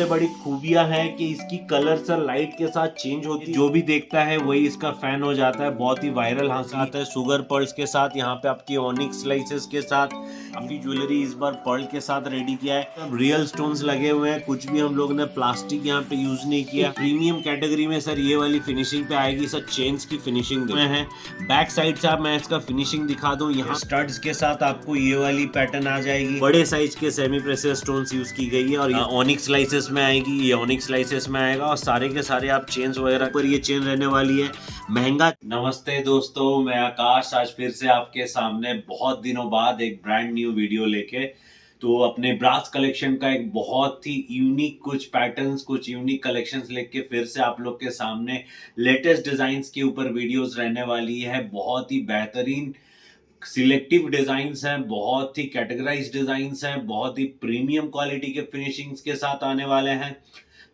सबसे बड़ी खूबियां है कि इसकी कलर सर लाइट के साथ चेंज होती है, जो भी देखता है वही इसका फैन हो जाता है। बहुत ही वायरल हासिल आता है सुगर पर्ल्स के साथ, यहाँ पे आपकी ऑनिक्स स्लाइसेस के साथ काफी ज्वेलरी इस बार पर्ल के साथ रेडी किया है। रियल स्टोन्स लगे हुए हैं, कुछ भी हम लोग ने प्लास्टिक यहाँ पे यूज नहीं किया। प्रीमियम कैटेगरी में सर ये वाली फिनिशिंग पे आएगी सर, चेन्स की फिनिशिंग में है। बैक साइड से आप मैं इसका फिनिशिंग दिखा दूं, यहाँ स्टड्स के साथ आपको ये वाली पैटर्न आ जाएगी। बड़े साइज के सेमी प्रेसियस स्टोन्स यूज की गई है और ये ऑनिक्स स्लाइसेस में आएगी, ये ऑनिक्स स्लाइसेस में आएगा और सारे के सारे आप चेन्स वगैरह पर ये चेन रहने वाली है महंगा। नमस्ते दोस्तों, मैं आकाश आज फिर से आपके सामने बहुत दिनों बाद एक ब्रांड न्यू वीडियो लेके, तो अपने ब्रास कलेक्शन का एक बहुत ही यूनिक कुछ पैटर्न्स, कुछ यूनिक कलेक्शंस लेके फिर से आप लोग के सामने लेटेस्ट डिजाइन्स के ऊपर वीडियोस रहने वाली है। बहुत ही बेहतरीन सिलेक्टिव डिजाइन्स हैं, बहुत ही कैटेगराइज डिजाइन्स हैं, बहुत ही प्रीमियम क्वालिटी के फिनिशिंग्स के साथ आने वाले हैं।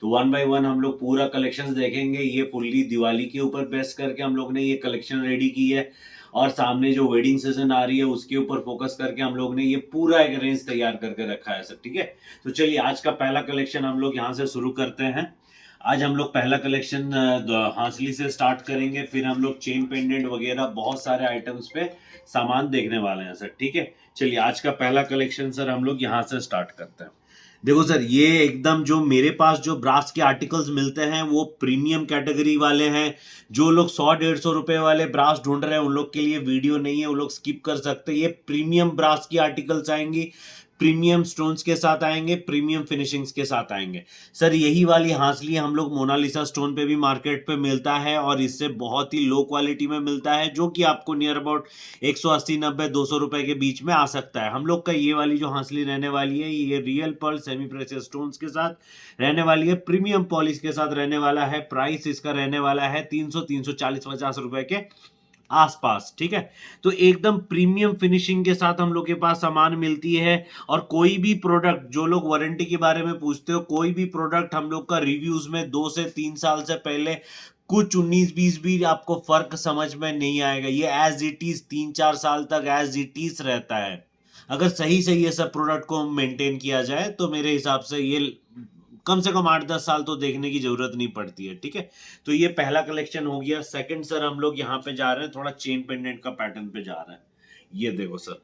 तो वन बाय वन हम लोग पूरा कलेक्शन देखेंगे। ये फुल्ली दिवाली के ऊपर बेस करके हम लोग ने ये कलेक्शन रेडी की है और सामने जो वेडिंग सीजन आ रही है उसके ऊपर फोकस करके हम लोग ने ये पूरा एक रेंज तैयार करके रखा है सर। ठीक है, तो चलिए आज का पहला कलेक्शन हम लोग यहाँ से शुरू करते हैं। आज हम लोग पहला कलेक्शन हांसली से स्टार्ट करेंगे, फिर हम लोग चेन पेंडेंट वगैरह बहुत सारे आइटम्स पे सामान देखने वाले हैं सर। ठीक है, चलिए आज का पहला कलेक्शन सर हम लोग यहाँ से स्टार्ट करते हैं। देखो सर, ये एकदम जो मेरे पास जो ब्रास के आर्टिकल्स मिलते हैं वो प्रीमियम कैटेगरी वाले हैं। जो लोग 100-150 रुपए वाले ब्रास ढूंढ रहे हैं उन लोग के लिए वीडियो नहीं है, वो लोग स्किप कर सकते हैं। ये प्रीमियम ब्रास की आर्टिकल्स आएंगी, प्रीमियम स्टोन्स के साथ आएंगे, प्रीमियम फिनिशिंग्स के साथ आएंगे सर। यही वाली हांसली हम लोग मोनालिसा स्टोन पे भी मार्केट पे मिलता है और इससे बहुत ही लो क्वालिटी में मिलता है, जो कि आपको नियर अबाउट 180, 90, 200 रुपए के बीच में आ सकता है। हम लोग का ये वाली जो हांसली रहने वाली है ये real Perl semi precious stones के साथ रहने वाली है, प्रीमियम पॉलिश के साथ रहने वाला है। प्राइस इसका रहने वाला है 300, 340, 50 रुपए के आसपास। ठीक है, तो एकदम प्रीमियम फिनिशिंग के साथ हम लोग के पास सामान मिलती है। और कोई भी प्रोडक्ट, जो लोग वारंटी के बारे में पूछते हो, कोई भी प्रोडक्ट हम लोग का रिव्यूज में 2 से 3 साल से पहले कुछ 19-20 भी आपको फर्क समझ में नहीं आएगा। ये एज इट इज 3-4 साल तक एज इट इज रहता है। अगर सही से ये सब प्रोडक्ट को मेंटेन किया जाए तो मेरे हिसाब से ये कम से कम 8-10 साल तो देखने की जरूरत नहीं पड़ती है। ठीक है, तो ये पहला कलेक्शन हो गया। सेकंड सर हम लोग यहाँ पे जा रहे हैं, थोड़ा चेन पेंडेंट का पैटर्न पे जा रहे हैं। ये देखो सर,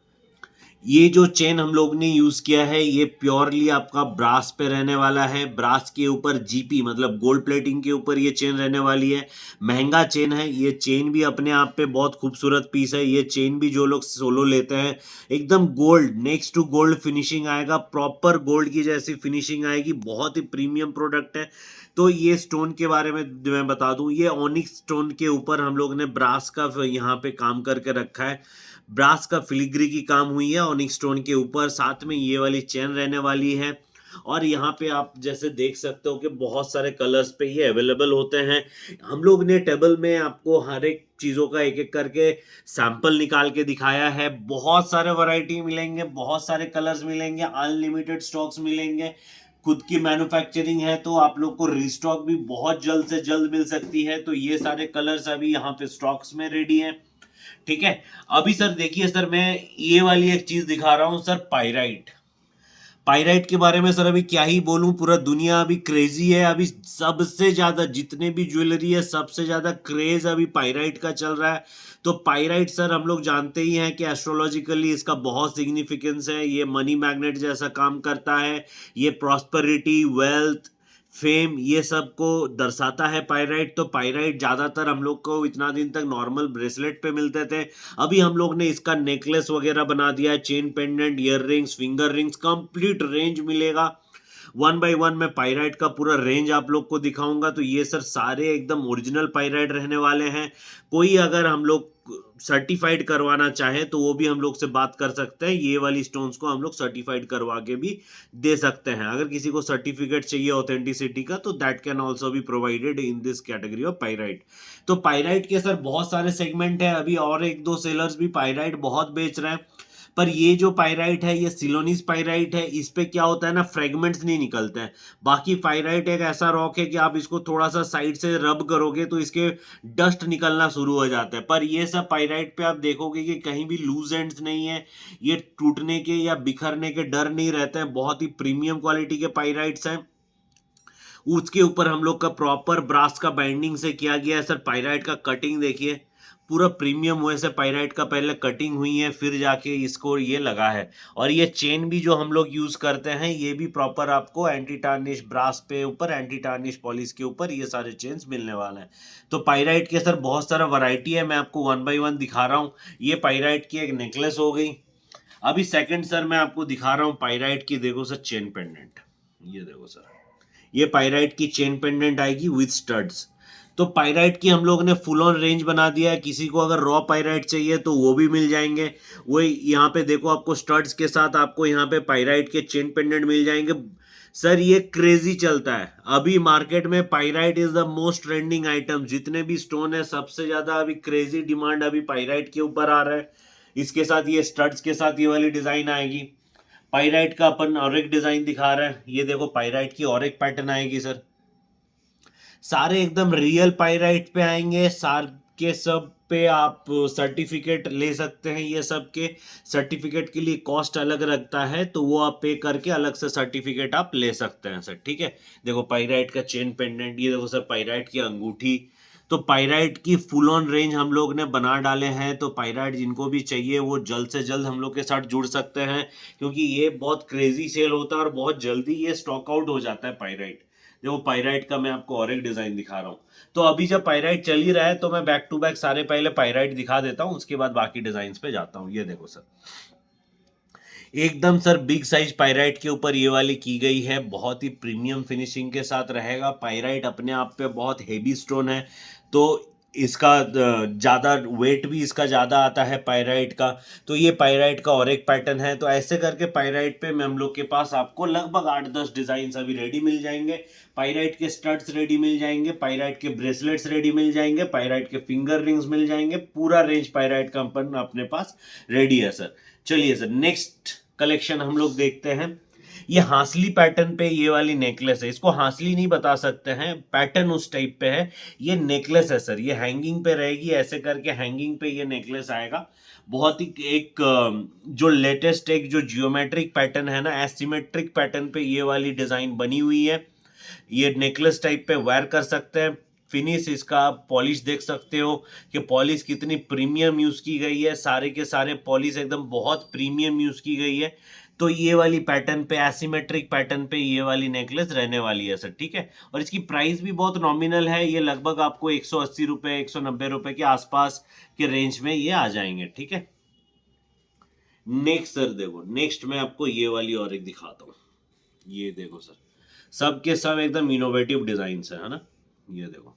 ये जो चेन हम लोग ने यूज किया है ये प्योरली आपका ब्रास पे रहने वाला है। ब्रास के ऊपर जीपी मतलब गोल्ड प्लेटिंग के ऊपर ये चेन रहने वाली है। महंगा चेन है, ये चेन भी अपने आप पे बहुत खूबसूरत पीस है। ये चेन भी जो लोग सोलो लेते हैं एकदम gold, next to gold finishing आएगा, प्रॉपर गोल्ड की जैसी फिनिशिंग आएगी। बहुत ही प्रीमियम प्रोडक्ट है। तो ये स्टोन के बारे में मैं बता दूं, ये ऑनिक्स स्टोन के ऊपर हम लोग ने ब्रास का यहाँ पे काम करके रखा है। ब्रास का फिलिग्री की काम हुई है ऑनिक्स स्टोन के ऊपर, साथ में ये वाली चेन रहने वाली है। और यहाँ पे आप जैसे देख सकते हो कि बहुत सारे कलर्स पे ये अवेलेबल होते हैं। हम लोग ने टेबल में आपको हर एक चीजों का एक एक करके सैंपल निकाल के दिखाया है। बहुत सारे वैरायटी मिलेंगे, बहुत सारे कलर्स मिलेंगे, अनलिमिटेड स्टॉक्स मिलेंगे। खुद की मैन्युफैक्चरिंग है तो आप लोग को रिस्टॉक भी बहुत जल्द से जल्द मिल सकती है। तो ये सारे कलर्स अभी यहाँ पे स्टॉक्स में रेडी हैं। ठीक है, अभी सर देखिए सर, मैं ये वाली एक चीज दिखा रहा हूं सर, पाइराइट। पाइराइट के बारे में सर अभी क्या ही बोलूं, पूरा दुनिया अभी क्रेजी है। अभी सबसे ज्यादा जितने भी ज्वेलरी है सबसे ज्यादा क्रेज अभी पाइराइट का चल रहा है। तो पाइराइट सर हम लोग जानते ही हैं कि एस्ट्रोलॉजिकली इसका बहुत सिग्निफिकेंस है। ये मनी मैग्नेट जैसा काम करता है। ये प्रॉस्पेरिटी, वेल्थ, फेम, ये सब को दर्शाता है पाइराइट। तो पाइराइट ज्यादातर हम लोग को इतना दिन तक नॉर्मल ब्रेसलेट पे मिलते थे, अभी हम लोग ने इसका नेकलेस वगैरह बना दिया है। Chain pendant, year rings, finger rings, complete range मिलेगा। वन बाय वन मैं पाइराइट का पूरा रेंज आप लोग को दिखाऊंगा। तो ये सर सारे एकदम ओरिजिनल पाइराइट रहने वाले हैं। कोई अगर हम लोग सर्टिफाइड करवाना चाहे तो वो भी हम लोग से बात कर सकते हैं। ये वाली स्टोन्स को हम लोग सर्टिफाइड करवा के भी दे सकते हैं। अगर किसी को सर्टिफिकेट चाहिए ऑथेंटिसिटी का तो that can also be provided in this category of pyrite. तो पाइराइट के सर बहुत सारे सेगमेंट है, अभी और एक दो सेलर्स भी पाइराइट बहुत बेच रहे हैं। पर ये जो पाइराइट है ये सिलोनिस पाइराइट है। इस पे क्या होता है ना, फ्रेगमेंट्स नहीं निकलते हैं। बाकी पाइराइट एक ऐसा रॉक है कि आप इसको थोड़ा सा साइड से रब करोगे तो इसके डस्ट निकलना शुरू हो जाता है। पर ये सब पाइराइट पे आप देखोगे कि कहीं भी लूज एंड्स नहीं है, ये टूटने के या बिखरने के डर नहीं रहते हैं। बहुत ही प्रीमियम क्वालिटी के पाइराइट्स हैं। उसके ऊपर हम लोग का प्रॉपर ब्रास का बाइंडिंग से किया गया है सर। पायराइट का कटिंग देखिए, पूरा प्रीमियम हुए से पायराइट का पहले कटिंग हुई है, फिर जाके इसको ये लगा है। और ये चेन भी जो हम लोग यूज करते हैं ये भी प्रॉपर आपको एंटी टार्निश ब्रास पे ऊपर, एंटी टार्निश पॉलिश के ऊपर ये सारे चेन्स मिलने वाले हैं। तो पायराइट के सर बहुत सारा वैरायटी है, मैं आपको वन बाय वन दिखा रहा हूँ। ये पायराइट की एक नेकलेस हो गई। अभी सेकंड सर मैं आपको दिखा रहा हूँ पायराइट की, देखो सर चेन पेंडेंट। ये देखो सर, ये पायराइट की चेन पेंडेंट आएगी विद स्टड्स। तो पायराइट की हम लोग ने फुल ऑन रेंज बना दिया है। किसी को अगर रॉ पायराइट चाहिए तो वो भी मिल जाएंगे। वही यहाँ पे देखो, आपको स्टड्स के साथ आपको यहाँ पे पायराइट के चेन पेंडेंट मिल जाएंगे। सर ये क्रेजी चलता है अभी मार्केट में। Pyrite is the most trending item. जितने भी स्टोन है सबसे ज्यादा अभी क्रेजी डिमांड अभी पायराइट के ऊपर आ रहा है। इसके साथ ये स्टड्स के साथ ये वाली डिजाइन आएगी। पायराइट का अपन और एक डिजाइन दिखा रहा है। ये देखो पायराइट की और एक पैटर्न आएगी सर। सारे एकदम रियल पायराइट पे आएंगे। सार के सब पे आप सर्टिफिकेट ले सकते हैं। ये सब के सर्टिफिकेट के लिए कॉस्ट अलग रखता है, तो वो आप पे करके अलग से सर्टिफिकेट आप ले सकते हैं सर। ठीक है, देखो पायराइट का चेन पेंडेंट, ये देखो सर पायराइट की अंगूठी। तो पायराइट की फुल ऑन रेंज हम लोग ने बना डाले हैं। तो पायराइट जिनको भी चाहिए वो जल्द से जल्द हम लोग के साथ जुड़ सकते हैं, क्योंकि ये बहुत क्रेजी सेल होता है और बहुत जल्दी ये स्टॉक आउट हो जाता है पायराइट। देखो पायराइट का मैं आपको और एक डिजाइन दिखा रहा हूँ। तो अभी जब पायराइट चल ही रहा है तो मैं बैक टू बैक सारे पहले पायराइट दिखा देता हूँ, उसके बाद बाकी डिजाइन पे जाता हूँ। ये देखो सर, एकदम सर बिग साइज पायराइट के ऊपर ये वाली की गई है। बहुत ही प्रीमियम फिनिशिंग के साथ रहेगा। पायराइट अपने आप पे बहुत हेवी स्टोन है, तो इसका ज़्यादा वेट भी इसका ज़्यादा आता है पायराइट का। तो ये पायराइट का और एक पैटर्न है। तो ऐसे करके पायराइट पे हम लोग के पास आपको लगभग 8-10 डिज़ाइन अभी रेडी मिल जाएंगे। पायराइट के स्टड्स रेडी मिल जाएंगे, पायराइट के ब्रेसलेट्स रेडी मिल जाएंगे, पायराइट के फिंगर रिंग्स मिल जाएंगे। पूरा रेंज पायराइट का अपने पास रेडी है सर। चलिए सर, नेक्स्ट कलेक्शन हम लोग देखते हैं। ये हांसली पैटर्न पे ये वाली नेकलेस है। इसको हांसली नहीं बता सकते हैं, पैटर्न उस टाइप पे है। ये नेकलेस है सर, ये हैंगिंग पे रहेगी। ऐसे करके हैंगिंग पे ये नेकलेस आएगा। बहुत ही एक जो लेटेस्ट एक जो जियोमेट्रिक पैटर्न है ना, एसिमेट्रिक पैटर्न पे ये वाली डिजाइन बनी हुई है। ये नेकलेस टाइप पे वेयर कर सकते हैं। फिनिश इसका पॉलिश देख सकते हो कि पॉलिश कितनी प्रीमियम यूज की गई है। सारे के सारे पॉलिश एकदम बहुत प्रीमियम यूज की गई है। तो ये वाली पैटर्न पे, एसिमेट्रिक पैटर्न पे ये वाली नेकलेस रहने वाली है सर। ठीक है, और इसकी प्राइस भी बहुत नॉमिनल है। ये लगभग आपको 180 रुपए 190 रुपए के आसपास के रेंज में ये आ जाएंगे। ठीक है, नेक्स्ट सर देखो, नेक्स्ट मैं आपको ये वाली और एक दिखाता हूँ। ये देखो सर, सब के सब एकदम इनोवेटिव डिजाइन है ना। ये देखो,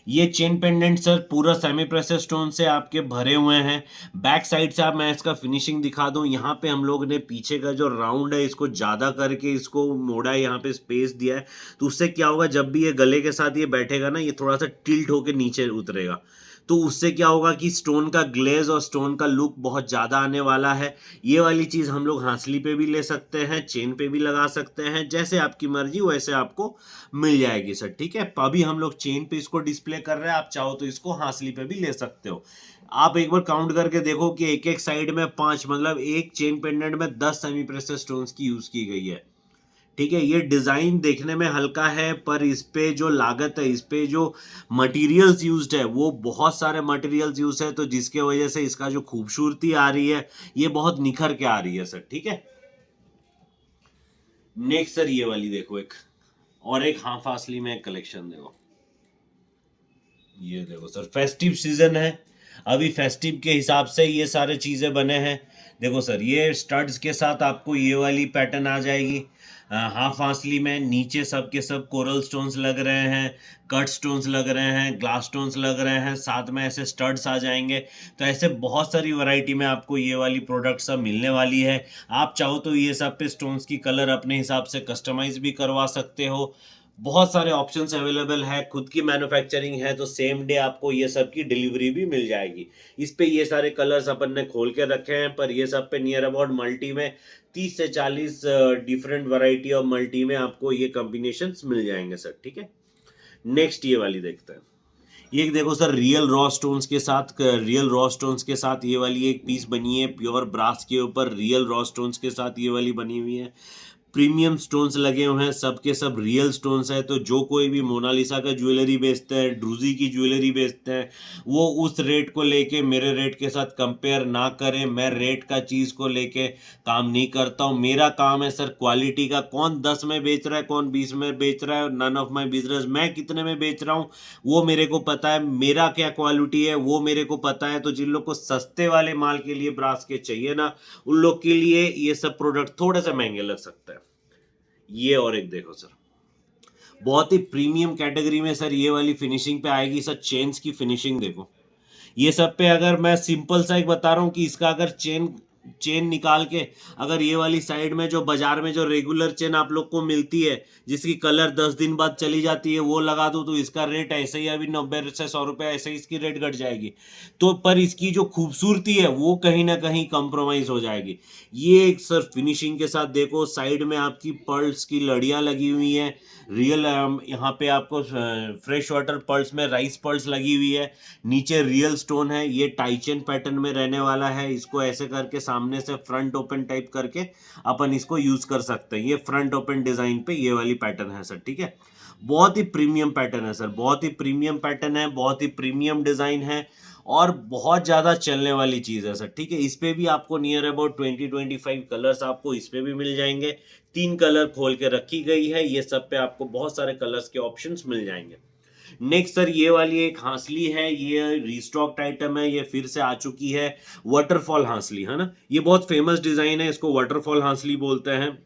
ये चेन पेंडेंट सर पूरा सेमी प्रेशर स्टोन से आपके भरे हुए हैं। बैक साइड से आप मैं इसका फिनिशिंग दिखा दूं। यहाँ पे हम लोग ने पीछे का जो राउंड है इसको ज्यादा करके इसको मोड़ा है, यहाँ पे स्पेस दिया है। तो उससे क्या होगा, जब भी ये गले के साथ ये बैठेगा ना, ये थोड़ा सा टिल्ट होके नीचे उतरेगा। तो उससे क्या होगा कि स्टोन का ग्लेज और स्टोन का लुक बहुत ज़्यादा आने वाला है। ये वाली चीज़ हम लोग हांसली पे भी ले सकते हैं, चेन पे भी लगा सकते हैं, जैसे आपकी मर्जी वैसे आपको मिल जाएगी सर। ठीक है, अभी हम लोग चेन पे इसको डिस्प्ले कर रहे हैं, आप चाहो तो इसको हांसली पे भी ले सकते हो। आप एक बार काउंट करके देखो कि एक एक साइड में 5, मतलब एक चेन पेंडेंट में 10 सेमी प्रेशर स्टोन्स की यूज की गई है। ठीक है, ये डिजाइन देखने में हल्का है, पर इस पे जो लागत है, इस पे जो मटेरियल्स यूज्ड है वो बहुत सारे मटेरियल्स यूज है। तो जिसके वजह से इसका जो खूबसूरती आ रही है ये बहुत निखर के आ रही है सर। ठीक है, नेक्स्ट सर ये वाली देखो, एक और एक हाफ हासली में एक कलेक्शन देखो। ये देखो सर, फेस्टिव सीजन है, अभी फेस्टिव के हिसाब से ये सारे चीजें बने हैं। देखो सर, ये स्टड्स के साथ आपको ये वाली पैटर्न आ जाएगी। हाफ हासली में नीचे सब के सब कोरल स्टोन्स लग रहे हैं, कट स्टोन्स लग रहे हैं, ग्लास स्टोन्स लग रहे हैं, साथ में ऐसे स्टड्स आ जाएंगे। तो ऐसे बहुत सारी वैरायटी में आपको ये वाली प्रोडक्ट सब मिलने वाली है। आप चाहो तो ये सब पे स्टोन्स की कलर अपने हिसाब से कस्टमाइज भी करवा सकते हो। बहुत सारे ऑप्शंस अवेलेबल है, खुद की मैन्युफैक्चरिंग है, तो सेम डे आपको ये सब की डिलीवरी भी मिल जाएगी। इस पे ये सारे कलर्स अपन ने खोल के रखे हैं, पर ये सब पे नियर अबाउट मल्टी में 30 से 40 डिफरेंट वैरायटी ऑफ मल्टी में आपको ये कॉम्बिनेशंस मिल जाएंगे सर। ठीक है, नेक्स्ट ये वाली देखते हैं। ये देखो सर, रियल रॉ स्टोन्स के साथ, रियल रॉ स्टोन्स के साथ ये वाली एक पीस बनी है। प्योर ब्रास के ऊपर रियल रॉ स्टोन्स के साथ ये वाली बनी हुई है। प्रीमियम स्टोन्स लगे हुए हैं, सबके सब रियल स्टोन्स हैं। तो जो कोई भी मोनालिसा का ज्वेलरी बेचता है, ड्रूजी की ज्वेलरी बेचते हैं, वो उस रेट को लेके मेरे रेट के साथ कंपेयर ना करें। मैं रेट का चीज़ को लेके काम नहीं करता हूँ। मेरा काम है सर क्वालिटी का। कौन 10 में बेच रहा है, कौन 20 में बेच रहा है, नन ऑफ माई बिजनेस। मैं कितने में बेच रहा हूँ वो मेरे को पता है, मेरा क्या क्वालिटी है वो मेरे को पता है। तो जिन लोग को सस्ते वाले माल के लिए ब्रास के चाहिए ना, उन लोग के लिए ये सब प्रोडक्ट थोड़े से महंगे लग सकते हैं। ये और एक देखो सर, बहुत ही प्रीमियम कैटेगरी में सर ये वाली फिनिशिंग पे आएगी सर। चेन्स की फिनिशिंग देखो, ये सब पे अगर मैं सिंपल सा एक बता रहा हूँ कि इसका अगर चेन चेन निकाल के, अगर ये वाली साइड में जो बाजार में जो रेगुलर चेन आप लोग को मिलती है जिसकी कलर 10 दिन बाद चली जाती है, वो लगा दूं तो इसका रेट ऐसे ही अभी 90 से 100 रुपए ऐसे ही इसकी रेट घट जाएगी। तो पर इसकी जो खूबसूरती है वो कहीं ना कहीं कंप्रोमाइज हो जाएगी। ये एक सर फिनिशिंग के साथ देखो, साइड में आपकी पर्ल्स की लड़ियां लगी हुई हैं रियल। यहाँ पे आपको फ्रेश वाटर पर्ल्स में राइस पर्ल्स लगी हुई है। नीचे रियल स्टोन है। ये टाइचन पैटर्न में रहने वाला है। इसको ऐसे करके सामने से फ्रंट ओपन टाइप करके अपन इसको यूज कर सकते हैं। ये फ्रंट ओपन डिजाइन पे ये वाली पैटर्न है सर, ठीक है। बहुत ही प्रीमियम पैटर्न है सर, बहुत ही प्रीमियम पैटर्न है, बहुत ही प्रीमियम डिजाइन है और बहुत ज्यादा चलने वाली चीज है सर, ठीक है। इस पे भी आपको नियर अबाउट 20-25 कलर्स आपको इस पे भी मिल जाएंगे। 3 कलर खोल के रखी गई है। ये सब पे आपको बहुत सारे कलर्स के ऑप्शंस मिल जाएंगे। नेक्स्ट सर ये वाली एक हांसली है, ये रिस्टॉक्ड आइटम है, ये फिर से आ चुकी है। वाटरफॉल हांसली है ना, ये बहुत फेमस डिजाइन है, इसको वाटरफॉल हांसली बोलते हैं।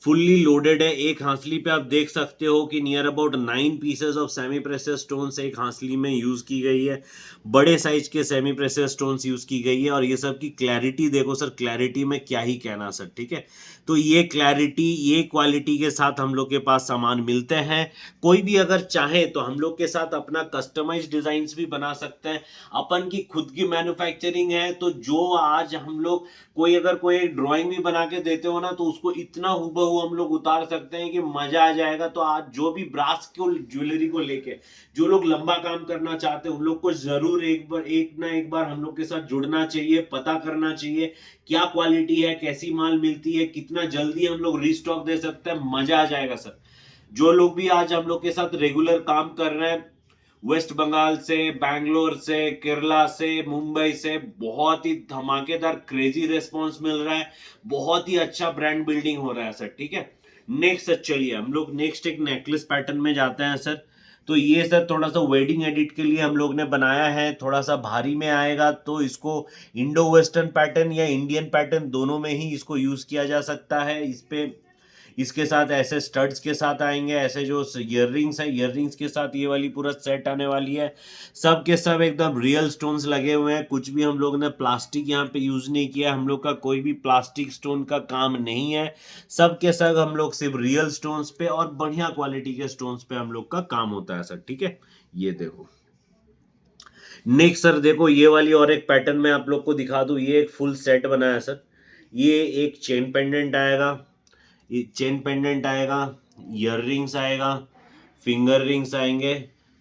फुल्ली लोडेड है। एक हांसली पे आप देख सकते हो कि near about 9 pieces of semi precious stones एक हांसली में यूज की गई है। बड़े साइज के सेमी प्रेशियस स्टोन्स यूज की गई है। और ये सब की क्लैरिटी देखो सर, क्लैरिटी में क्या ही कहना सर, ठीक है। तो ये क्लैरिटी, ये क्वालिटी के साथ हम लोग के पास सामान मिलते हैं। कोई भी अगर चाहे तो हम लोग के साथ अपना कस्टमाइज डिजाइन भी बना सकते हैं। अपन की खुद की मैन्युफैक्चरिंग है। तो जो आज हम लोग कोई अगर कोई ड्राइंग भी बना के देते हो ना, तो उसको इतना हूबहू हम लोग उतार सकते हैं कि मजा आ जाएगा। तो आज जो भी ब्रास को ज्वेलरी को लेके जो लोग लंबा काम करना चाहते हैं, उन लोग को जरूर एक ना एक बार हम लोग के साथ जुड़ना चाहिए, पता करना चाहिए क्या क्वालिटी है, कैसी माल मिलती है, कितना जल्दी हम लोग रीस्टॉक दे सकते हैं। मजा आ जाएगा सर। जो लोग भी आज हम लोग के साथ रेगुलर काम कर रहे हैं, वेस्ट बंगाल से, बैंगलोर से, केरला से, मुंबई से, बहुत ही धमाकेदार क्रेजी रेस्पॉन्स मिल रहा है। बहुत ही अच्छा ब्रांड बिल्डिंग हो रहा है सर, ठीक है। नेक्स्ट चलिए हम लोग नेक्स्ट एक नेकलेस पैटर्न में जाते हैं सर। तो ये सर थोड़ा सा वेडिंग एडिट के लिए हम लोग ने बनाया है, थोड़ा सा भारी में आएगा। तो इसको इंडो वेस्टर्न पैटर्न या इंडियन पैटर्न दोनों में ही इसको यूज किया जा सकता है। इस पे इसके साथ ऐसे स्टड्स के साथ आएंगे, ऐसे जो इयररिंग्स है, इयररिंग्स के साथ ये वाली पूरा सेट आने वाली है। सब के सब एकदम रियल स्टोन्स लगे हुए हैं। कुछ भी हम लोग ने प्लास्टिक यहाँ पे यूज नहीं किया। हम लोग का कोई भी प्लास्टिक स्टोन का काम नहीं है। सब के सब हम लोग सिर्फ रियल स्टोन्स पे और बढ़िया क्वालिटी के स्टोन्स पे हम लोग का काम होता है सर, ठीक है। ये देखो नेक्स्ट सर, देखो ये वाली और एक पैटर्न में आप लोग को दिखा दूं। ये एक फुल सेट बना है सर। ये एक चेन पेंडेंट आएगा, ये चेन पेंडेंट आएगा, ईयर रिंग्स आएगा, फिंगर रिंग्स आएंगे,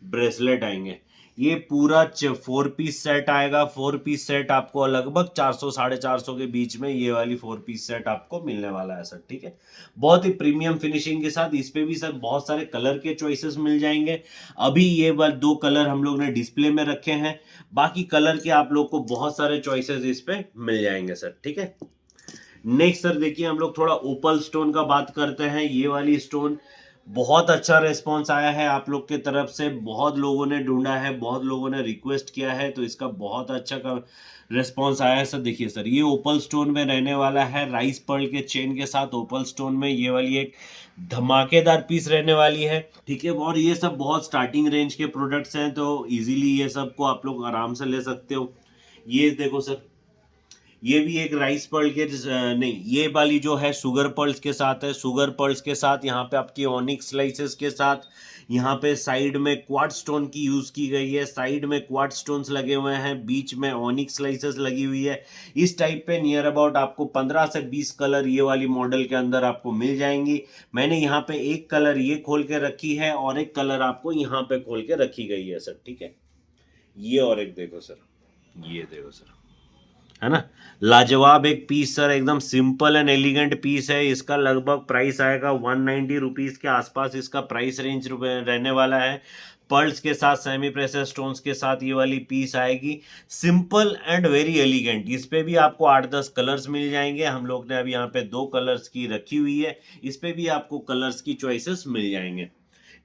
ब्रेसलेट आएंगे। ये पूरा 4 पीस सेट आएगा। 4 पीस सेट आपको लगभग 400-450 के बीच में ये वाली 4 पीस सेट आपको मिलने वाला है सर, ठीक है। बहुत ही प्रीमियम फिनिशिंग के साथ। इस पे भी सर बहुत सारे कलर के चॉइसेस मिल जाएंगे। अभी ये वाले 2 कलर हम लोग ने डिस्प्ले में रखे हैं, बाकी कलर के आप लोग को बहुत सारे चॉइसेस इस पे मिल जाएंगे सर, ठीक है। नेक्स्ट सर देखिए हम लोग थोड़ा ओपल स्टोन का बात करते हैं। ये वाली स्टोन बहुत अच्छा रिस्पांस आया है आप लोग के तरफ से। बहुत लोगों ने ढूंढा है, बहुत लोगों ने रिक्वेस्ट किया है, तो इसका बहुत अच्छा का रिस्पांस आया है सर। देखिए सर, ये ओपल स्टोन में रहने वाला है, राइस पर्ल के चेन के साथ ओपल स्टोन में ये वाली एक धमाकेदार पीस रहने वाली है, ठीक है। और ये सब बहुत स्टार्टिंग रेंज के प्रोडक्ट्स हैं, तो इजीली ये सब को आप लोग आराम से ले सकते हो। ये देखो सर, ये भी एक राइस पर्ल के नहीं, ये वाली जो है शुगर पर्ल्स के साथ है। शुगर पर्ल्स के साथ यहाँ पे आपकी ऑनिक्स स्लाइसेस के साथ यहाँ पे साइड में क्वार्ट्ज स्टोन की यूज की गई है। साइड में क्वार्ट्ज स्टोन्स लगे हुए हैं, बीच में ऑनिक्स स्लाइसेस लगी हुई है। इस टाइप पे नियर अबाउट आपको 15 से 20 कलर ये वाली मॉडल के अंदर आपको मिल जाएंगी। मैंने यहाँ पे एक कलर ये खोल के रखी है और एक कलर आपको यहाँ पे खोल के रखी गई है सर, ठीक है। ये और एक देखो सर, ये देखो सर, है ना। लाजवाब एक पीस सर, एकदम सिंपल एंड एलिगेंट पीस है। इसका लगभग प्राइस आएगा 190 रुपीज़ के आसपास, इसका प्राइस रेंज रहने वाला है। पर्ल्स के साथ, सेमी प्रेशर स्टोन्स के साथ ये वाली पीस आएगी। Simple and very elegant. इस पे भी आपको 8-10 कलर्स मिल जाएंगे। हम लोग ने अभी यहाँ पे 2 कलर्स की रखी हुई है, इस पे भी आपको कलर्स की चॉइसेस मिल जाएंगे।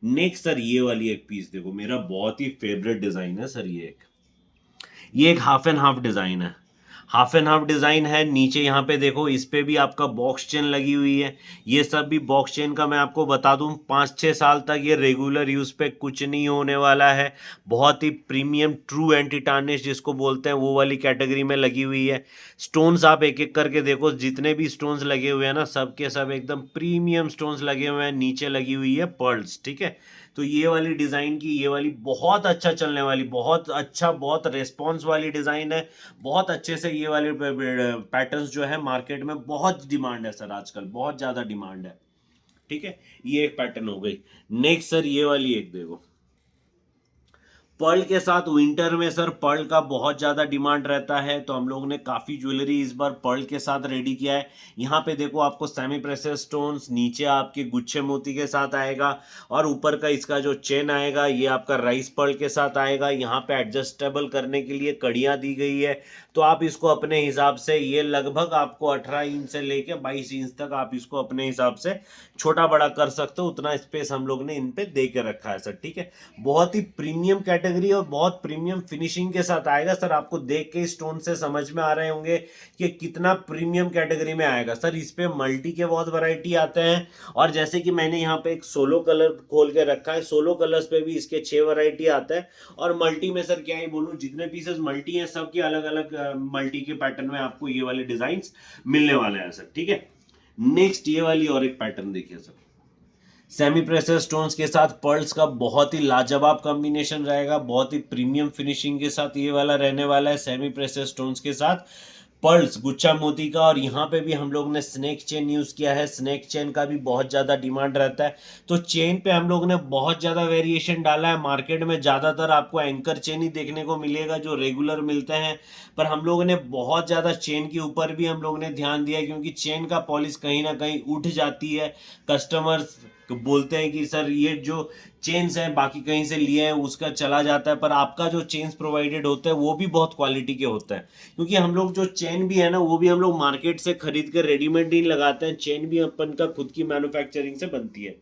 नेक्स्ट सर ये वाली एक पीस देखो, मेरा बहुत ही फेवरेट डिजाइन है सर। ये एक हाफ एंड हाफ डिजाइन है। हाफ एंड हाफ डिजाइन है। नीचे यहाँ पे देखो, इस पे भी आपका बॉक्स चेन लगी हुई है। ये सब भी बॉक्स चेन का मैं आपको बता दूं, 5-6 साल तक ये रेगुलर यूज पे कुछ नहीं होने वाला है। बहुत ही प्रीमियम ट्रू एंटी टार्निश जिसको बोलते हैं, वो वाली कैटेगरी में लगी हुई है। स्टोन्स आप एक एक करके देखो, जितने भी स्टोन्स लगे हुए हैं ना, सब के सब एकदम प्रीमियम स्टोन्स लगे हुए हैं। नीचे लगी हुई है पर्ल्स, ठीक है। तो ये वाली डिजाइन की, ये वाली बहुत अच्छा चलने वाली, बहुत अच्छा, बहुत रेस्पॉन्स वाली डिजाइन है। बहुत अच्छे से ये वाले पैटर्न्स जो है मार्केट में बहुत डिमांड है सर, आजकल बहुत ज्यादा डिमांड है, ठीक है। ये एक पैटर्न हो गई। नेक्स्ट सर ये वाली एक देखो, पर्ल के साथ विंटर में सर पर्ल का बहुत ज़्यादा डिमांड रहता है, तो हम लोग ने काफ़ी ज्वेलरी इस बार पर्ल के साथ रेडी किया है। यहाँ पे देखो आपको सेमी प्रेशियस स्टोन्स, नीचे आपके गुच्छे मोती के साथ आएगा, और ऊपर का इसका जो चेन आएगा ये आपका राइस पर्ल के साथ आएगा। यहाँ पे एडजस्टेबल करने के लिए कड़ियाँ दी गई है, तो आप इसको अपने हिसाब से, ये लगभग आपको 18 इंच से लेके 22 इंच तक आप इसको अपने हिसाब से छोटा बड़ा कर सकते हो। उतना स्पेस हम लोग ने इन पे दे के रखा है सर, ठीक है। बहुत ही प्रीमियम कैटेगरी और बहुत प्रीमियम फिनिशिंग के साथ आएगा सर। आपको देख के स्टोन से समझ में आ रहे होंगे कि कितना प्रीमियम कैटेगरी में आएगा सर। इस पे मल्टी के बहुत वैरायटी आते हैं, और जैसे कि मैंने यहाँ पे एक सोलो कलर खोल के रखा है, सोलो कलर्स पे भी इसके 6 वैरायटी आता है। और मल्टी में सर क्या ही बोलूं, जितने पीसेस मल्टी हैं सबके अलग अलग मल्टी के पैटर्न में आपको ये वाले डिजाइन मिलने वाले हैं सर, ठीक है। नेक्स्ट ये वाली और एक पैटर्न देखिए सर, सेमी प्रेशर स्टोन्स के साथ पर्ल्स का बहुत ही लाजवाब कॉम्बिनेशन रहेगा। बहुत ही प्रीमियम फिनिशिंग के साथ ये वाला रहने वाला है, सेमी प्रेशर स्टोन्स के साथ पर्ल्स, गुच्छा मोती का। और यहाँ पे भी हम लोग ने स्नेक चेन यूज किया है। स्नेक चेन का भी बहुत ज्यादा डिमांड रहता है, तो चेन पे हम लोग ने बहुत ज्यादा वेरिएशन डाला है। मार्केट में ज्यादातर आपको एंकर चेन ही देखने को मिलेगा जो रेगुलर मिलते हैं, पर हम लोगों ने बहुत ज्यादा चेन के ऊपर भी हम लोग ने ध्यान दिया, क्योंकि चेन का पॉलिश कहीं ना कहीं उठ जाती है। कस्टमर्स बोलते हैं कि सर ये जो चेन्स हैं बाकी कहीं से लिए हैं उसका चला जाता है, पर आपका जो चेन्स प्रोवाइडेड होता है वो भी बहुत क्वालिटी के होता है। क्योंकि हम लोग जो चेन भी है ना, वो भी हम लोग मार्केट से खरीद कर रेडीमेड नहीं लगाते हैं, चेन भी अपन का खुद की मैन्युफैक्चरिंग से बनती है।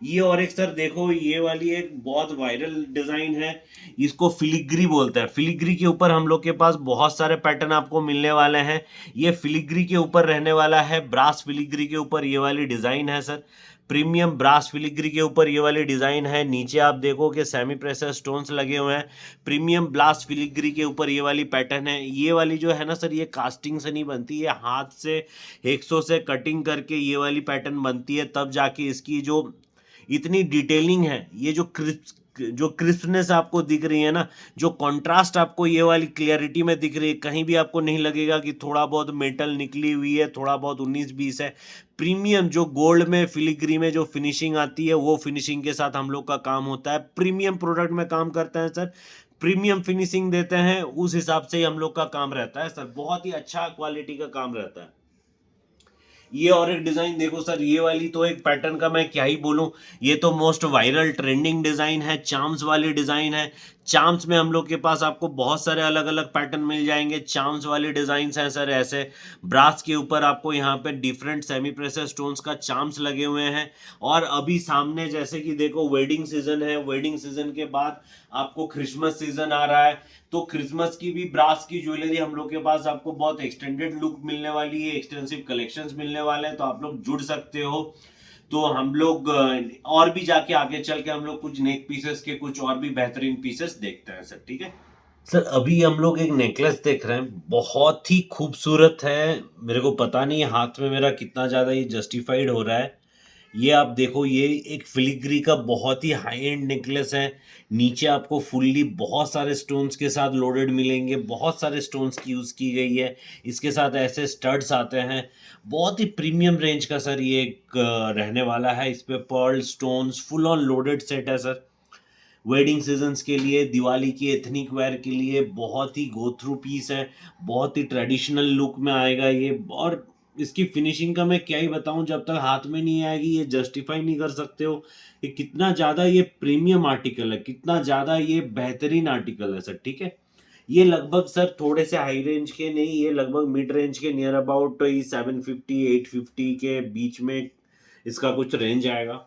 ये और एक सर देखो, ये वाली एक बहुत वायरल डिजाइन है, इसको फिलिग्री बोलते हैं। फिलिग्री के ऊपर हम लोग के पास बहुत सारे पैटर्न आपको मिलने वाले हैं। ये फिलिग्री के ऊपर रहने वाला है, ब्रास फिलिग्री के ऊपर ये वाली डिजाइन है सर। प्रीमियम ब्रास फिलिग्री के ऊपर ये वाली डिजाइन है। नीचे आप देखो कि सेमी प्रेशर स्टोन्स लगे हुए हैं। प्रीमियम ब्रास फिलिग्री के ऊपर ये वाली पैटर्न है। ये वाली जो है ना सर, ये कास्टिंग से नहीं बनती, ये हाथ से हेक्सो से कटिंग करके ये वाली पैटर्न बनती है, तब जाके इसकी जो इतनी डिटेलिंग है, ये जो क्रिस्पनेस आपको दिख रही है ना, जो कंट्रास्ट आपको ये वाली क्लियरिटी में दिख रही है, कहीं भी आपको नहीं लगेगा कि थोड़ा बहुत मेटल निकली हुई है, थोड़ा बहुत 19-20 है। प्रीमियम जो गोल्ड में फिलिग्री में जो फिनिशिंग आती है, वो फिनिशिंग के साथ हम लोग का काम होता है। प्रीमियम प्रोडक्ट में काम करते हैं सर, प्रीमियम फिनिशिंग देते हैं, उस हिसाब से ही हम लोग का काम रहता है सर। बहुत ही अच्छा क्वालिटी का काम रहता है। ये और एक डिजाइन देखो सर, ये वाली तो एक पैटर्न का मैं क्या ही बोलूं, ये तो मोस्ट वायरल ट्रेंडिंग डिजाइन है, चार्म्स वाली डिजाइन है। चार्म्स में हम लोग के पास आपको बहुत सारे अलग अलग पैटर्न मिल जाएंगे। चार्म्स वाली डिजाइन हैं सर, ऐसे ब्रास के ऊपर आपको यहाँ पे डिफरेंट सेमी प्रेशर स्टोन्स का चार्म्स लगे हुए हैं। और अभी सामने जैसे कि देखो वेडिंग सीजन है, वेडिंग सीजन के बाद आपको क्रिसमस सीजन आ रहा है, तो क्रिसमस की भी ब्रास की ज्वेलरी हम लोग के पास आपको बहुत एक्सटेंडेड लुक मिलने वाली है, एक्सटेंसिव कलेक्शंस मिलने वाले हैं, तो आप लोग जुड़ सकते हो। तो हम लोग और भी जाके आगे चल के हम लोग कुछ नेक पीसेस के कुछ और भी बेहतरीन पीसेस देखते हैं सर, ठीक है। सर अभी हम लोग एक नेकलेस देख रहे हैं, बहुत ही खूबसूरत है। मेरे को पता नहीं हाथ में मेरा कितना ज्यादा ये जस्टिफाइड हो रहा है। ये आप देखो, ये एक फिलिग्री का बहुत ही हाई एंड नेकलेस है। नीचे आपको फुल्ली बहुत सारे स्टोन्स के साथ लोडेड मिलेंगे, बहुत सारे स्टोन्स की यूज़ की गई है। इसके साथ ऐसे स्टड्स आते हैं, बहुत ही प्रीमियम रेंज का सर ये एक रहने वाला है। इस पे pearl stones full on loaded set है सर। वेडिंग सीजन्स के लिए, दिवाली की एथनिक वेयर के लिए बहुत ही गो थ्रू पीस है, बहुत ही ट्रेडिशनल लुक में आएगा ये। और इसकी फिनिशिंग का मैं क्या ही बताऊं, जब तक हाथ में नहीं आएगी ये जस्टिफाई नहीं कर सकते हो कि कितना ज़्यादा ये प्रीमियम आर्टिकल है, कितना ज़्यादा ये बेहतरीन आर्टिकल है सर। ठीक है, ये लगभग सर थोड़े से हाई रेंज के नहीं, ये लगभग मिड रेंज के नियर अबाउट 750 850 के बीच में इसका कुछ रेंज आएगा।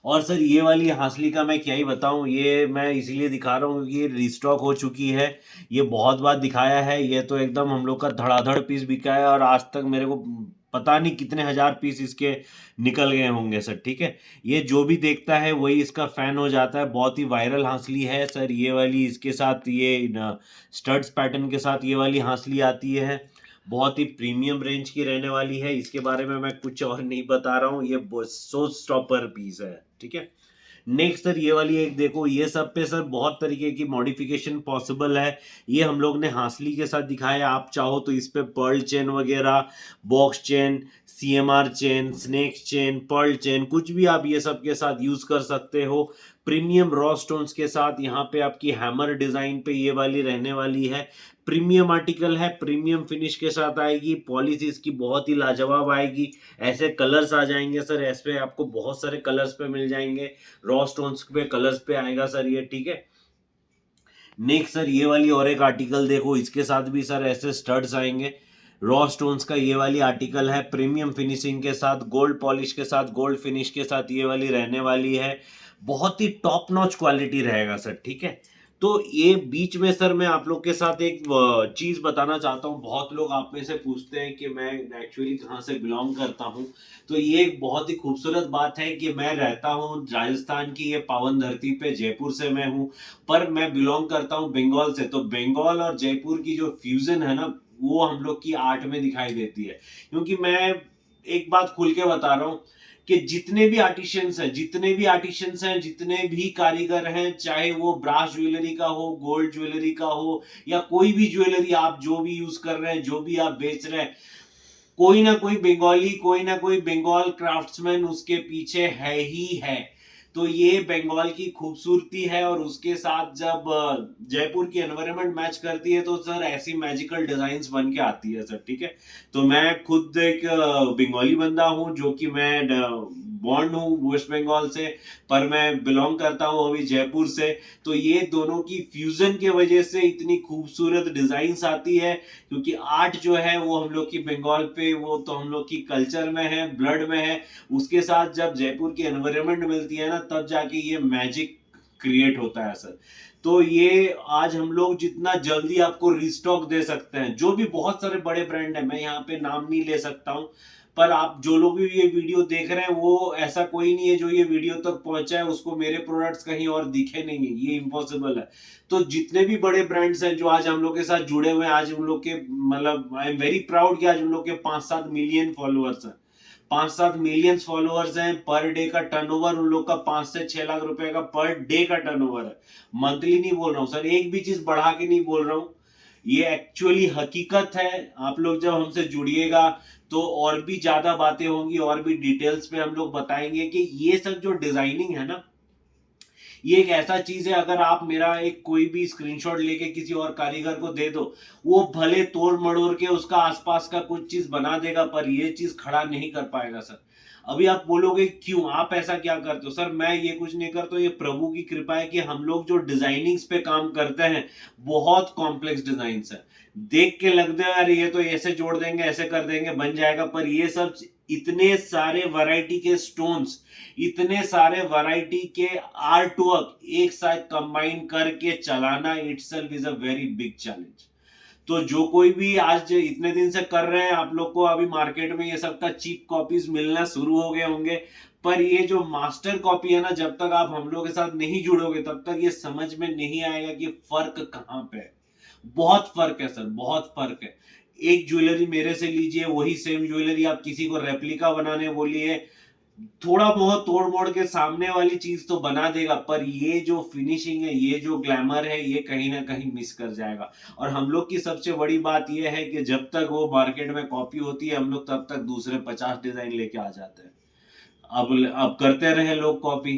और सर ये वाली हांसली का मैं क्या ही बताऊं, ये मैं इसीलिए दिखा रहा हूँ क्योंकि ये रिस्टॉक हो चुकी है। ये बहुत बार दिखाया है, ये तो एकदम हम लोग का धड़ाधड़ पीस बिका है और आज तक मेरे को पता नहीं कितने हजार पीस इसके निकल गए होंगे सर। ठीक है, ये जो भी देखता है वही इसका फैन हो जाता है। बहुत ही वायरल हांसली है सर ये वाली, इसके साथ ये स्टड्स पैटर्न के साथ ये वाली हांसली आती है। बहुत ही प्रीमियम रेंज की रहने वाली है, इसके बारे में मैं कुछ और नहीं बता रहा हूँ, ये शो स्टॉपर पीस है। ठीक है, नेक्स्ट सर ये वाली एक देखो, ये सब पे सर बहुत तरीके की मॉडिफिकेशन पॉसिबल है। ये हम लोग ने हांसली के साथ दिखाया, आप चाहो तो इस पे पर्ल चेन वगैरह, box chain, CMR chain, snake chain, pearl chain, कुछ भी आप ये सब के साथ यूज कर सकते हो। प्रीमियम रॉ स्टोन्स के साथ यहाँ पे आपकी हैमर डिजाइन पे ये वाली रहने वाली है। प्रीमियम आर्टिकल है, प्रीमियम फिनिश के साथ आएगी, पॉलिश इसकी बहुत ही लाजवाब आएगी। ऐसे कलर्स आ जाएंगे सर, ऐसे आपको बहुत सारे कलर्स पे मिल जाएंगे, रॉ स्टोन्स पे कलर्स पे आएगा सर ये। ठीक है, नेक्स्ट सर ये वाली और एक आर्टिकल देखो, इसके साथ भी सर ऐसे स्टड्स आएंगे। रॉ स्टोन्स का ये वाली आर्टिकल है, प्रीमियम फिनिशिंग के साथ, गोल्ड पॉलिश के साथ, गोल्ड फिनिश के साथ ये वाली रहने वाली है। बहुत ही टॉप नॉच क्वालिटी रहेगा सर। ठीक है, तो ये बीच में सर मैं आप लोग के साथ एक चीज बताना चाहता हूँ। बहुत लोग आप में से पूछते हैं कि मैं एक्चुअली कहाँ से बिलोंग करता हूँ, तो ये एक बहुत ही खूबसूरत बात है कि मैं रहता हूँ राजस्थान की ये पावन धरती पे, जयपुर से मैं हूँ, पर मैं बिलोंग करता हूँ बंगाल से। तो बंगाल और जयपुर की जो फ्यूजन है ना, वो हम लोग की आर्ट में दिखाई देती है। क्योंकि मैं एक बात खुल के बता रहा हूँ कि जितने भी कारीगर हैं, चाहे वो ब्रास ज्वेलरी का हो, गोल्ड ज्वेलरी का हो, या कोई भी ज्वेलरी आप जो भी यूज कर रहे हैं, जो भी आप बेच रहे हैं, कोई ना कोई बंगाली, कोई ना कोई बंगाल क्राफ्ट्समैन उसके पीछे है ही है। तो ये बंगाल की खूबसूरती है, और उसके साथ जब जयपुर की एनवायरनमेंट मैच करती है तो सर ऐसी मैजिकल डिजाइन्स बन के आती है सर। ठीक है, तो मैं खुद एक बंगाली बंदा हूँ, जो कि मैं बॉर्न हूँ वेस्ट बंगाल से, पर मैं बिलोंग करता हूँ अभी जयपुर से। तो ये दोनों की फ्यूजन के वजह से इतनी खूबसूरत डिजाइन्स आती है, क्योंकि आर्ट जो है वो हम लोग की बंगाल पे, वो तो हम लोग की कल्चर में है, ब्लड में है। उसके साथ जब जयपुर की एनवायरनमेंट मिलती है ना, तब जाके ये मैजिक क्रिएट होता है सर। तो ये आज हम लोग जितना जल्दी आपको रिस्टॉक दे सकते हैं, जो भी बहुत सारे बड़े ब्रांड है, मैं यहाँ पे नाम नहीं ले सकता हूँ, पर आप जो लोग भी ये वीडियो देख रहे हैं, वो ऐसा कोई नहीं है जो ये वीडियो तक पहुंचा है उसको मेरे प्रोडक्ट्स कहीं और दिखे नहीं है, ये इम्पॉसिबल है। तो जितने भी बड़े ब्रांड्स हैं जो आज हम लोग के साथ जुड़े हुए हैं, आज उन लोग के मतलब आई एम वेरी प्राउड कि आज उन लोग के 5-7 मिलियन फॉलोअर्स हैं। 5-7 मिलियन फॉलोअर्स हैं, पर डे का टर्नओवर उन लोग का 5 से 6 लाख रुपए का पर डे का टर्नओवर है। मंथली नहीं बोल रहा हूँ सर, एक भी चीज बढ़ा के नहीं बोल रहा हूँ, ये एक्चुअली हकीकत है। आप लोग जब हमसे जुड़िएगा तो और भी ज्यादा बातें होंगी, और भी डिटेल्स में हम लोग बताएंगे कि ये सब जो डिजाइनिंग है ना, ये एक ऐसा चीज है, अगर आप मेरा एक कोई भी स्क्रीनशॉट लेके किसी और कारीगर को दे दो, वो भले तोड़ मड़ोड़ के उसका आसपास का कुछ चीज बना देगा, पर ये चीज खड़ा नहीं कर पाएगा सर। अभी आप बोलोगे क्यों, आप ऐसा क्या करते हो सर? मैं ये कुछ नहीं करता, ये प्रभु की कृपा है कि हम लोग जो डिजाइनिंग्स पे काम करते हैं, बहुत कॉम्प्लेक्स डिजाइन है। देख के लगता है यार ये तो ऐसे जोड़ देंगे, ऐसे कर देंगे, बन जाएगा, पर ये सब इतने सारे वैरायटी के स्टोन्स, इतने सारे वैरायटी के आर्ट वर्क एक साथ कंबाइन करके चलाना itself is a very big challenge. तो जो कोई भी आज इतने दिन से कर रहे हैं, आप लोग को अभी मार्केट में ये सब का चीप कॉपीज मिलना शुरू हो गए होंगे, पर ये जो मास्टर कॉपी है ना, जब तक आप हम लोग के साथ नहीं जुड़ोगे तब तक ये समझ में नहीं आएगा कि फर्क कहाँ पे है। बहुत फर्क है सर, बहुत फर्क है। एक ज्वेलरी मेरे से लीजिए, वही सेम ज्वेलरी आप किसी को रेप्लिका बनाने बोलिए, थोड़ा बहुत तोड़ मोड़ के सामने वाली चीज तो बना देगा, पर ये जो फिनिशिंग है, ये जो ग्लैमर है, ये कहीं ना कहीं मिस कर जाएगा। और हम लोग की सबसे बड़ी बात ये है कि जब तक वो मार्केट में कॉपी होती है, हम लोग तब तक दूसरे 50 डिजाइन लेके आ जाते हैं। अब करते रहे लोग कॉपी,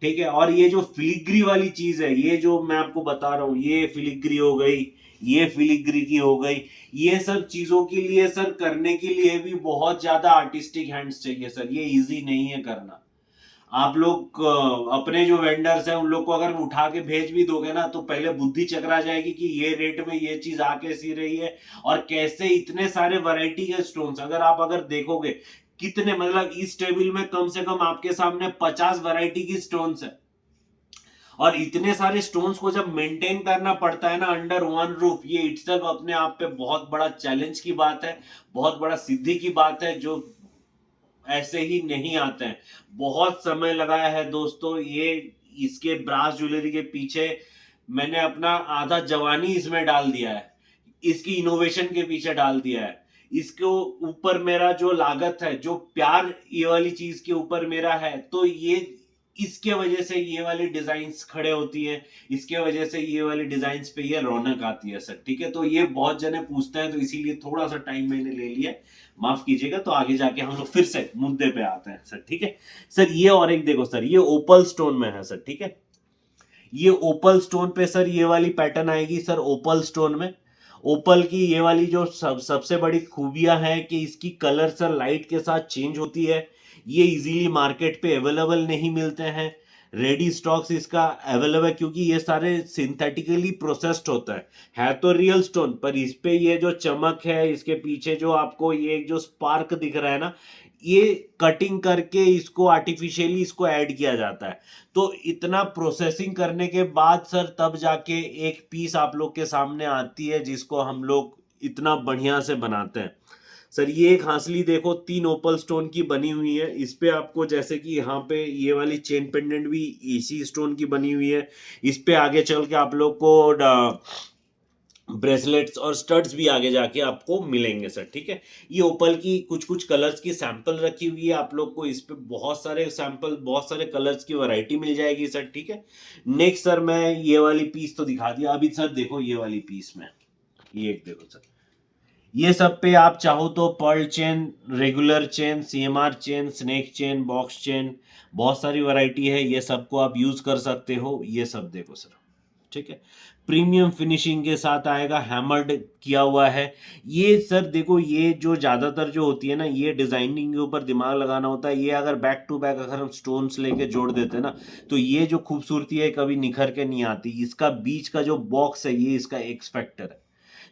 ठीक है। और ये जो फिलिग्री वाली चीज है, ये जो मैं आपको बता रहा हूँ, ये फिलिग्री हो गई, ये फिलिग्री की हो गई, ये सब चीजों के लिए सर, करने के लिए भी बहुत ज्यादा आर्टिस्टिक हैंड्स चाहिए सर, ये इजी नहीं है करना। आप लोग अपने जो वेंडर्स हैं उन लोग को अगर उठा के भेज भी दोगे ना, तो पहले बुद्धि चकरा जाएगी कि ये रेट में ये चीज आके सी रही है, और कैसे इतने सारे वैरायटी के स्टोन्स, अगर देखोगे कितने, मतलब इस टेबल में कम से कम आपके सामने 50 वैरायटी की स्टोन्स है। और इतने सारे स्टोन्स को जब मेंटेन करना पड़ता है ना अंडर वन रूफ, ये इटसेल्फ अपने आप पे बहुत बड़ा चैलेंज की बात है, बहुत बड़ा सिद्धि की बात है, जो ऐसे ही नहीं आते हैं। बहुत समय लगाया है दोस्तों, ये इसके ब्रास ज्वेलरी के पीछे मैंने अपना आधा जवानी इसमें डाल दिया है, इसकी इनोवेशन के पीछे डाल दिया है। इसको ऊपर मेरा जो लागत है, जो प्यार ये वाली चीज के ऊपर मेरा है, तो ये इसके वजह से ये वाली डिजाइन्स खड़े होती है, इसके वजह से ये वाली डिजाइन्स पे ये रौनक आती है सर, ठीक है। तो ये बहुत जने पूछते हैं, तो इसीलिए थोड़ा सा टाइम मैंने ले लिया, माफ कीजिएगा। तो आगे जाके हम लोग फिर से मुद्दे पे आते हैं सर, ठीक है। सर ये और एक देखो सर, ये ओपल स्टोन में है सर, ठीक है। ये ओपल स्टोन पे सर ये वाली पैटर्न आएगी सर, ओपल स्टोन में। ओपल की ये वाली जो सबसे बड़ी खूबियां है कि इसकी कलर सर लाइट के साथ चेंज होती है। ये इजीली मार्केट पे अवेलेबल नहीं मिलते हैं, रेडी स्टॉक्स इसका अवेलेबल है, क्योंकि ये सारे सिंथेटिकली प्रोसेस्ड होता है तो रियल स्टोन, पर इस पे ये जो चमक है, इसके पीछे जो आपको ये जो स्पार्क दिख रहा है ना, ये कटिंग करके इसको आर्टिफिशियली इसको ऐड किया जाता है। तो इतना प्रोसेसिंग करने के बाद सर तब जाके एक पीस आप लोग के सामने आती है, जिसको हम लोग इतना बढ़िया से बनाते हैं सर। ये एक हांसली देखो, 3 ओपल स्टोन की बनी हुई है। इस पे आपको जैसे कि यहाँ पे ये वाली चेन पेंडेंट भी इसी स्टोन की बनी हुई है। इस पे आगे चल के आप लोग को ब्रेसलेट्स और स्टड्स भी आगे जाके आपको मिलेंगे सर, ठीक है। ये ओपल की कुछ कुछ कलर्स की सैंपल रखी हुई है, आप लोग को इस पे बहुत सारे सैंपल, बहुत सारे कलर्स की वैरायटी मिल जाएगी सर, ठीक है। नेक्स्ट सर, मैं ये वाली पीस तो दिखा दिया, अभी सर देखो ये वाली पीस में, ये एक देखो सर, ये सब पे आप चाहो तो pearl chain, regular chain, CMR chain, snake chain, box chain, बहुत सारी वैरायटी है, ये सबको आप यूज कर सकते हो। ये सब देखो सर, ठीक है। प्रीमियम फिनिशिंग के साथ आएगा, हैमर्ड किया हुआ है। ये सर देखो, ये जो ज्यादातर जो होती है ना, ये डिजाइनिंग के ऊपर दिमाग लगाना होता है। ये अगर बैक टू बैक अगर हम स्टोन्स लेके जोड़ देते हैं ना, तो ये जो खूबसूरती है कभी निखर के नहीं आती। इसका बीच का जो बॉक्स है, ये इसका एक्स फैक्टर है।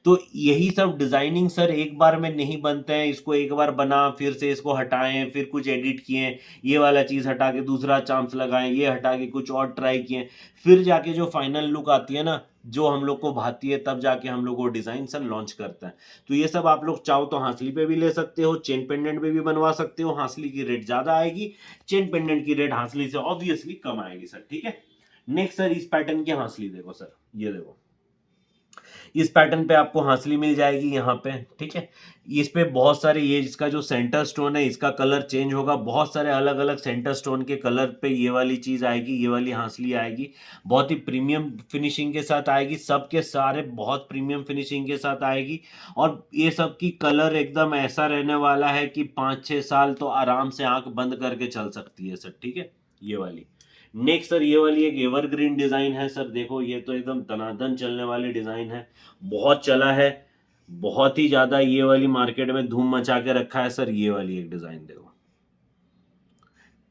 तो यही सब डिजाइनिंग सर एक बार में नहीं बनते हैं, इसको एक बार बना, फिर से इसको हटाएं, फिर कुछ एडिट किए, ये वाला चीज हटा के दूसरा चांस लगाएं, ये हटा के कुछ और ट्राई किए, फिर जाके जो फाइनल लुक आती है ना, जो हम लोग को भाती है, तब जाके हम लोग वो डिजाइन सर लॉन्च करते हैं। तो ये सब आप लोग चाहो तो हांसली पे भी ले सकते हो, चेन पेंडेंट पे भी बनवा सकते हो। हांसली की रेट ज्यादा आएगी, चेन पेंडेंट की रेट हांसली से ऑब्वियसली कम आएगी सर, ठीक है। नेक्स्ट सर, इस पैटर्न की हांसली देखो सर, ये देखो, इस पैटर्न पे आपको हांसली मिल जाएगी यहाँ पे, ठीक है। इस पे बहुत सारे, ये इसका जो सेंटर स्टोन है, इसका कलर चेंज होगा, बहुत सारे अलग अलग सेंटर स्टोन के कलर पे ये वाली चीज आएगी, ये वाली हांसली आएगी। बहुत ही प्रीमियम फिनिशिंग के साथ आएगी, सबके सारे बहुत प्रीमियम फिनिशिंग के साथ आएगी। और ये सब की कलर एकदम ऐसा रहने वाला है कि 5-6 साल तो आराम से आंख बंद करके चल सकती है सर, ठीक है। ये वाली नेक्स्ट सर, ये वाली एक एवरग्रीन डिजाइन है सर, देखो ये तो एकदम दनादन चलने वाली डिजाइन है, बहुत चला है, बहुत ही ज्यादा ये वाली मार्केट में धूम मचा के रखा है सर। ये वाली एक डिजाइन देखो,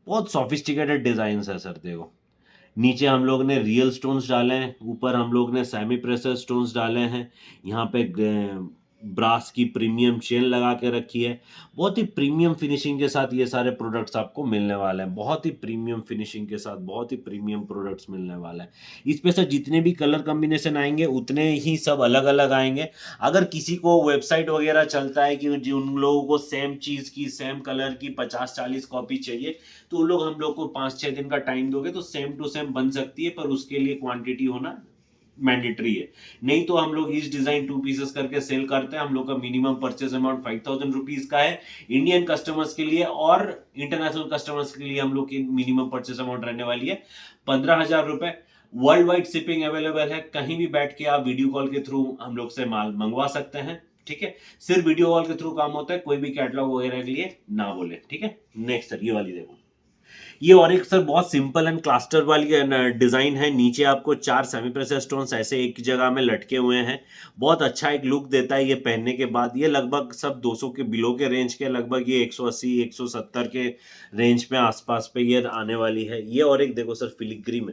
बहुत सोफिस्टिकेटेड डिजाइन है सर, देखो नीचे हम लोग ने रियल स्टोन्स डाले हैं, ऊपर हम लोग ने सेमी प्रेशर स्टोन्स डाले हैं, यहाँ पे ब्रास की प्रीमियम चेन लगा के रखी है। बहुत ही प्रीमियम फिनिशिंग के साथ ये सारे प्रोडक्ट्स आपको मिलने वाले हैं, बहुत ही प्रीमियम फिनिशिंग के साथ बहुत ही प्रीमियम प्रोडक्ट्स मिलने वाले हैं। इस पे सर जितने भी कलर कॉम्बिनेशन आएंगे उतने ही सब अलग अलग आएंगे। अगर किसी को वेबसाइट वगैरह चलता है कि उन लोगों को सेम चीज़ की, सेम कलर की 50-40 कॉपी चाहिए, तो उन लोग हम लोग को 5-6 दिन का टाइम दोगे तो सेम टू सेम बन सकती है, पर उसके लिए क्वांटिटी होना मैंडेटरी है। नहीं तो हम लोग इस डिजाइन 2 पीसेस करके सेल करते हैं। हम लोग का मिनिमम परचेज अमाउंट 5000 रुपीज का है इंडियन कस्टमर्स के लिए, और इंटरनेशनल कस्टमर्स के लिए हम लोग की मिनिमम परचेज अमाउंट रहने वाली है 15,000 रुपए। वर्ल्ड वाइड शिपिंग अवेलेबल है, कहीं भी बैठ के आप वीडियो कॉल के थ्रू हम लोग से माल मंगवा सकते हैं, ठीक है। सिर्फ वीडियो कॉल के थ्रू काम होता है, कोई भी कैटलॉग वगैरह के लिए ना बोले, ठीक है। नेक्स्ट सर, ये वाली देखो, ये और एक सर बहुत सिंपल एंड क्लस्टर वाली डिजाइन है। नीचे आपको 4 सेमी प्रेशर स्टोन्स ऐसे एक जगह में लटके हुए हैं। बहुत अच्छा एक लुक देता है ये पहनने के बाद। ये लगभग सब 200 के बिलो के रेंज के, लगभग ये 180 170 के रेंज में आसपास पे ये आने वाली है। ये और एक देखो सर फिलिग्री में,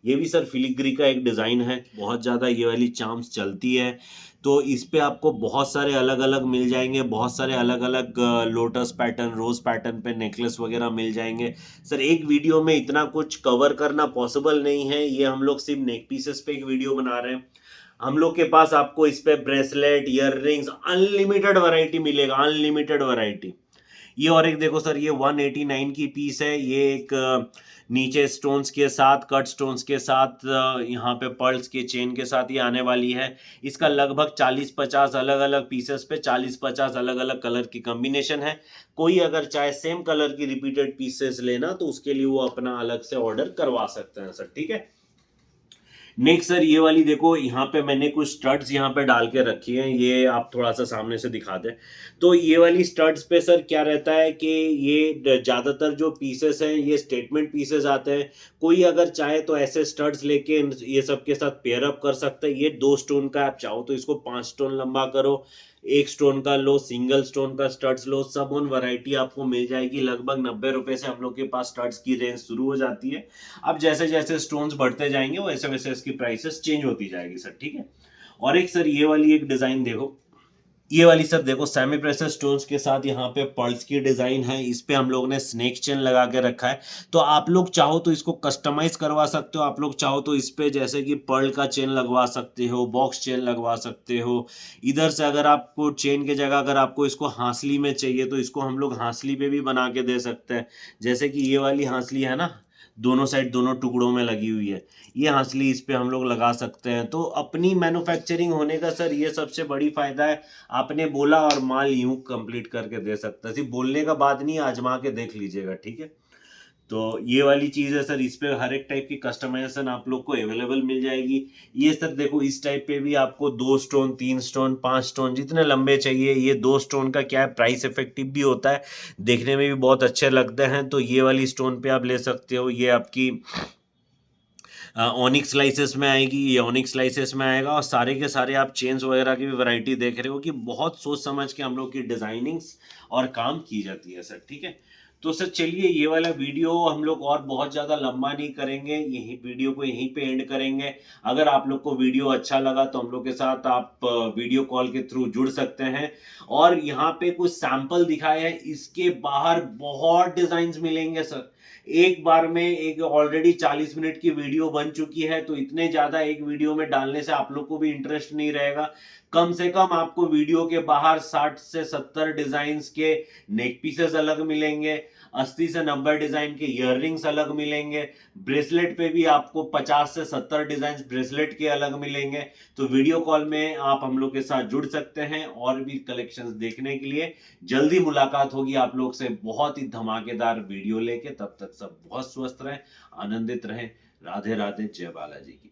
ये भी सर फिलिग्री का एक डिज़ाइन है। बहुत ज़्यादा ये वाली चार्म्स चलती है। तो इस पे आपको बहुत सारे अलग-अलग मिल जाएँगे, बहुत सारे अलग-अलग लोटस पैटर्न, रोज़ पैटर्न पे नेकलेस वगैरह मिल जाएँगे। सर एक वीडियो में इतना कुछ कवर करना पॉसिबल नहीं है। ये हम लोग सिर्फ़ नेक पीसेस पे एक वीडियो बना रहे हैं। हम लोग के पास आपको इस पे ब्रेसलेट, ईयररिंग्स, अनलिमिटेड वैरायटी मिलेगा, अनलिमिटेड वैरायटी। ये और एक देखो सर, ये 189 की पीस है। ये एक नीचे स्टोन्स के साथ, कट स्टोन्स के साथ, यहाँ पे पर्ल्स के चेन के साथ ये आने वाली है। इसका लगभग 40-50 अलग-अलग पीसेस पे 40-50 अलग-अलग कलर की कॉम्बिनेशन है। कोई अगर चाहे सेम कलर की रिपीटेड पीसेस लेना तो उसके लिए वो अपना अलग से ऑर्डर करवा सकते हैं सर, ठीक है। नेक्स्ट सर ये वाली देखो, यहाँ पे मैंने कुछ स्टड्स यहाँ पे डाल के रखी हैं। ये आप थोड़ा सा सामने से दिखा दें। तो ये वाली स्टड्स पे सर क्या रहता है कि ये ज़्यादातर जो पीसेस हैं ये स्टेटमेंट पीसेस आते हैं। कोई अगर चाहे तो ऐसे स्टड्स लेके ये सब के साथ पेयर अप कर सकता है। ये 2 स्टोन का, आप चाहो तो इसको 5 स्टोन लंबा करो, 1 स्टोन का लो, सिंगल स्टोन का स्टड्स लो, सब ऑन वैरायटी आपको मिल जाएगी। लगभग 90 रुपए से हम लोग के पास स्टड्स की रेंज शुरू हो जाती है। अब जैसे जैसे स्टोन्स बढ़ते जाएंगे वैसे वैसे इसकी प्राइसेस चेंज होती जाएगी सर, ठीक है। और एक सर ये वाली एक डिजाइन देखो, ये वाली सर देखो सेमी प्रेशर स्टोन्स के साथ यहाँ पे पर्ल्स की डिजाइन है। इस पे हम लोग ने स्नेक चेन लगा के रखा है। तो आप लोग चाहो तो इसको कस्टमाइज करवा सकते हो। आप लोग चाहो तो इस पे जैसे कि पर्ल का चेन लगवा सकते हो, बॉक्स चेन लगवा सकते हो। इधर से अगर आपको चेन की जगह अगर आपको इसको हांसली में चाहिए तो इसको हम लोग हांसली पे भी बना के दे सकते हैं। जैसे कि ये वाली हांसली है ना, दोनों साइड दोनों टुकड़ों में लगी हुई है, ये हांसली इस पे हम लोग लगा सकते हैं। तो अपनी मैन्युफैक्चरिंग होने का सर ये सबसे बड़ी फायदा है। आपने बोला और माल यूं कंप्लीट करके दे सकता है। सिर्फ बोलने का बात नहीं है, आजमा के देख लीजिएगा, ठीक है। तो ये वाली चीज़ है सर, इस पे हर एक टाइप की कस्टमाइजेशन आप लोग को अवेलेबल मिल जाएगी। ये सर देखो, इस टाइप पे भी आपको 2 स्टोन, 3 स्टोन, 5 स्टोन जितने लंबे चाहिए। ये 2 स्टोन का क्या है, प्राइस इफेक्टिव भी होता है, देखने में भी बहुत अच्छे लगते हैं। तो ये वाली स्टोन पे आप ले सकते हो। ये आपकी ओनिक्स स्लाइसेस में आएगी, ये ओनिक्स स्लाइसेस में आएगा। और सारे के सारे आप चेन्स वगैरह की भी वैरायटी देख रहे हो कि बहुत सोच समझ के हम लोग की डिजाइनिंग्स और काम की जाती है सर, ठीक है। तो सर चलिए, ये वाला वीडियो हम लोग और बहुत ज़्यादा लंबा नहीं करेंगे, यही वीडियो को यहीं पे एंड करेंगे। अगर आप लोग को वीडियो अच्छा लगा तो हम लोग के साथ आप वीडियो कॉल के थ्रू जुड़ सकते हैं। और यहाँ पे कुछ सैंपल दिखाए हैं, इसके बाहर बहुत डिजाइन मिलेंगे सर। एक बार में एक ऑलरेडी 40 मिनट की वीडियो बन चुकी है, तो इतने ज्यादा एक वीडियो में डालने से आप लोग को भी इंटरेस्ट नहीं रहेगा। कम से कम आपको वीडियो के बाहर 60 से 70 डिजाइन के नेक पीसेस अलग मिलेंगे, 80 से 90 डिजाइन के इयररिंग्स अलग मिलेंगे, ब्रेसलेट पे भी आपको 50 से 70 डिजाइन ब्रेसलेट के अलग मिलेंगे। तो वीडियो कॉल में आप हम लोग के साथ जुड़ सकते हैं और भी कलेक्शंस देखने के लिए। जल्दी मुलाकात होगी आप लोग से बहुत ही धमाकेदार वीडियो लेके। तब तक सब बहुत स्वस्थ रहें, आनंदित रहें। राधे राधे, जय बालाजी की।